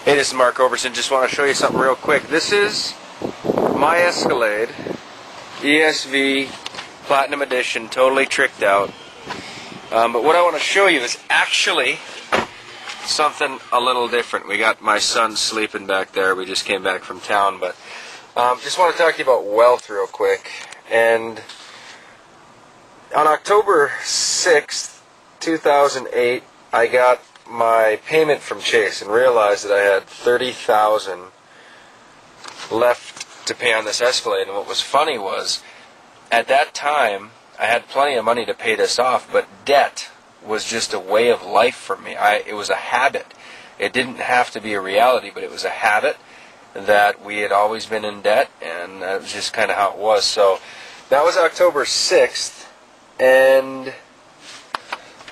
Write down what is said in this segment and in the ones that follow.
Hey, this is Mark Overson. Just want to show you something real quick. This is my Escalade ESV Platinum Edition, totally tricked out. But what I want to show you is actually something a little different. We got my son sleeping back there. We just came back from town, but just want to talk to you about wealth real quick. And on October 6th, 2008, I got my payment from Chase and realized that I had $30,000 left to pay on this Escalade. And what was funny was, at that time, I had plenty of money to pay this off, but debt was just a way of life for me. It was a habit. It didn't have to be a reality, but it was a habit that we had always been in debt, and that was just kind of how it was. So that was October 6th, and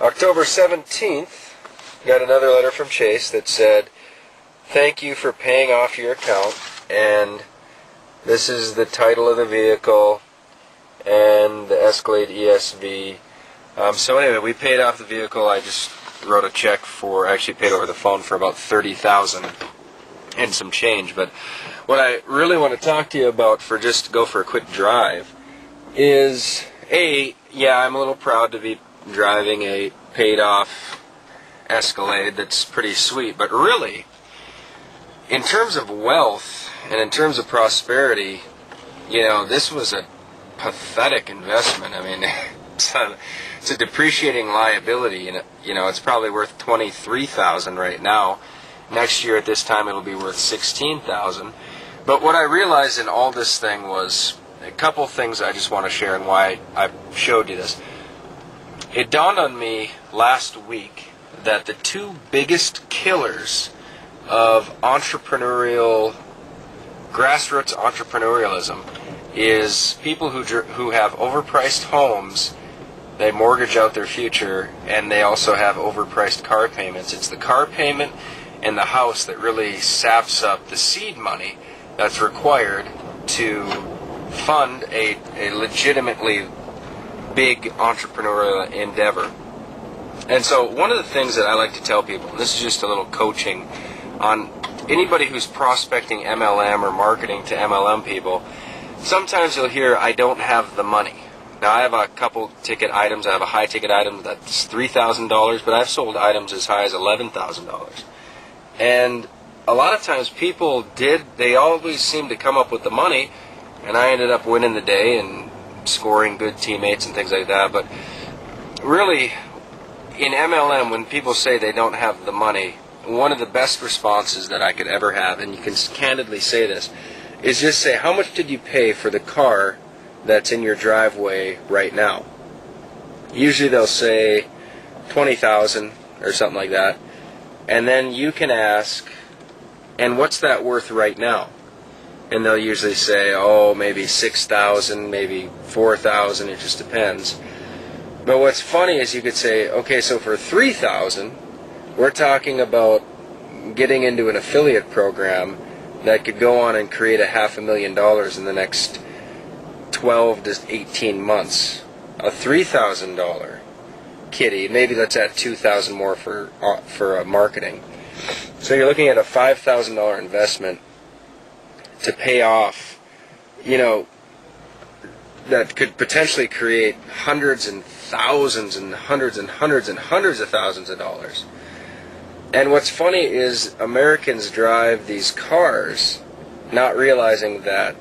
October 17th, got another letter from Chase that said, "Thank you for paying off your account," and this is the title of the vehicle and the Escalade ESV. So anyway, we paid off the vehicle. I just wrote a check for, actually paid over the phone for about $30,000 and some change. But what I really want to talk to you about, for just to go for a quick drive, is yeah, I'm a little proud to be driving a paid off Escalade that's pretty sweet, but really, in terms of wealth and in terms of prosperity, you know, this was a pathetic investment. I mean, it's a depreciating liability, and you know, it's probably worth $23,000 right now. Next year at this time, it'll be worth $16,000. But what I realized in all this thing was a couple things I just want to share, and why I showed you this. It dawned on me last week that the two biggest killers of grassroots entrepreneurialism is people who have overpriced homes, they mortgage out their future, and they also have overpriced car payments. It's the car payment and the house that really saps up the seed money that's required to fund a legitimately big entrepreneurial endeavor. And so one of the things that I like to tell people, and this is just a little coaching on anybody who's prospecting MLM or marketing to MLM people, sometimes you'll hear, "I don't have the money." Now, I have a couple ticket items. I have a high ticket item that's $3,000, but I've sold items as high as $11,000. And a lot of times people they always seem to come up with the money, and I ended up winning the day and scoring good teammates and things like that. But really, in MLM, when people say they don't have the money, one of the best responses that I could ever have, and you can candidly say this, is just say, "How much did you pay for the car that's in your driveway right now?" Usually they'll say $20,000 or something like that. And then you can ask, "And what's that worth right now?" And they'll usually say, "Oh, maybe $6,000, maybe $4,000, it just depends." But what's funny is you could say, okay, so for $3,000, we're talking about getting into an affiliate program that could go on and create $500,000 in the next 12 to 18 months. A $3,000 kitty, maybe let's add $2,000 more for marketing. So you're looking at a $5,000 investment to pay off, you know, that could potentially create hundreds and thousands and hundreds and hundreds and hundreds of thousands of dollars. And what's funny is Americans drive these cars not realizing that,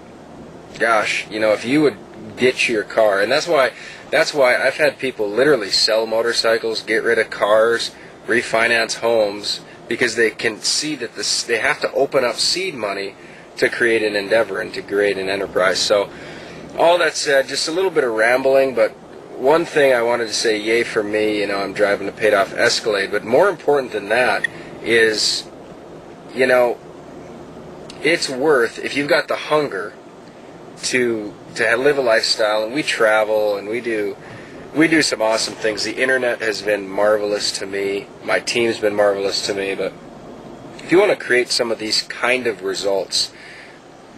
gosh, you know, if you would ditch your car, and that's why I've had people literally sell motorcycles, get rid of cars, refinance homes, because they can see that they have to open up seed money to create an endeavor and to create an enterprise. So all that said, just a little bit of rambling, but one thing I wanted to say, yay for me, you know, I'm driving a paid off Escalade, but more important than that is, you know, it's worth, if you've got the hunger to live a lifestyle, and we travel and we do some awesome things. The internet has been marvelous to me, my team's been marvelous to me, but if you want to create some of these kind of results,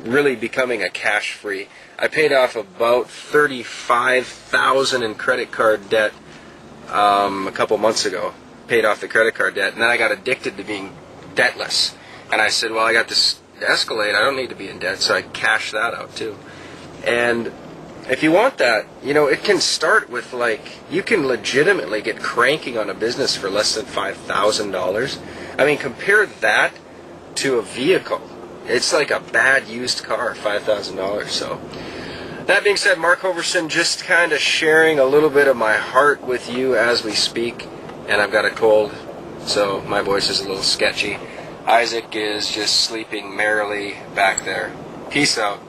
really becoming a cash free, I paid off about $35,000 in credit card debt a couple months ago. Paid off the credit card debt, and then I got addicted to being debtless. And I said, well, I got this Escalade. I don't need to be in debt, so I cashed that out too. And if you want that, you know, it can start with, like, you can legitimately get cranking on a business for less than $5,000. I mean, compare that to a vehicle. It's like a bad used car, $5,000. So, that being said, Mark Hoverson, just kind of sharing a little bit of my heart with you as we speak. And I've got a cold, so my voice is a little sketchy. Isaac is just sleeping merrily back there. Peace out.